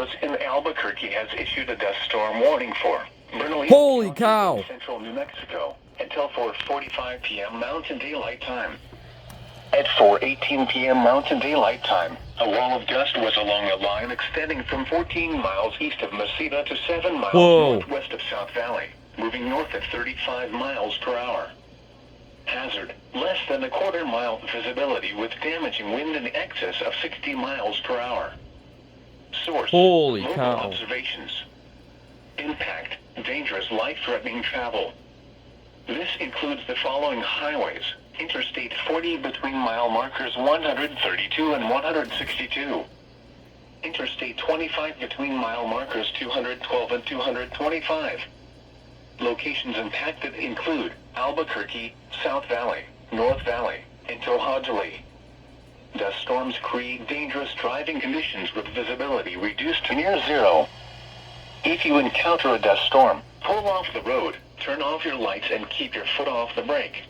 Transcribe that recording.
Office in Albuquerque has issued a dust storm warning for Bernalillo Holy County cow! in central New Mexico until 4:45 p.m. Mountain Daylight Time. At 4:18 p.m. Mountain Daylight Time, a wall of dust was along a line extending from 14 miles east of Mesita to 7 miles northwest of South Valley, moving north at 35 miles per hour. Hazard, less than a quarter-mile visibility with damaging wind in excess of 60 miles per hour. Source, Holy mobile cow. observations. Impact, dangerous life-threatening travel. This includes the following highways: Interstate 40 between mile markers 132 and 162. Interstate 25 between mile markers 212 and 225. Locations impacted include Albuquerque, South Valley, North Valley, and Tohadley. Dust storms create dangerous driving conditions with visibility reduced to near zero. If you encounter a dust storm, pull off the road, turn off your lights and keep your foot off the brake.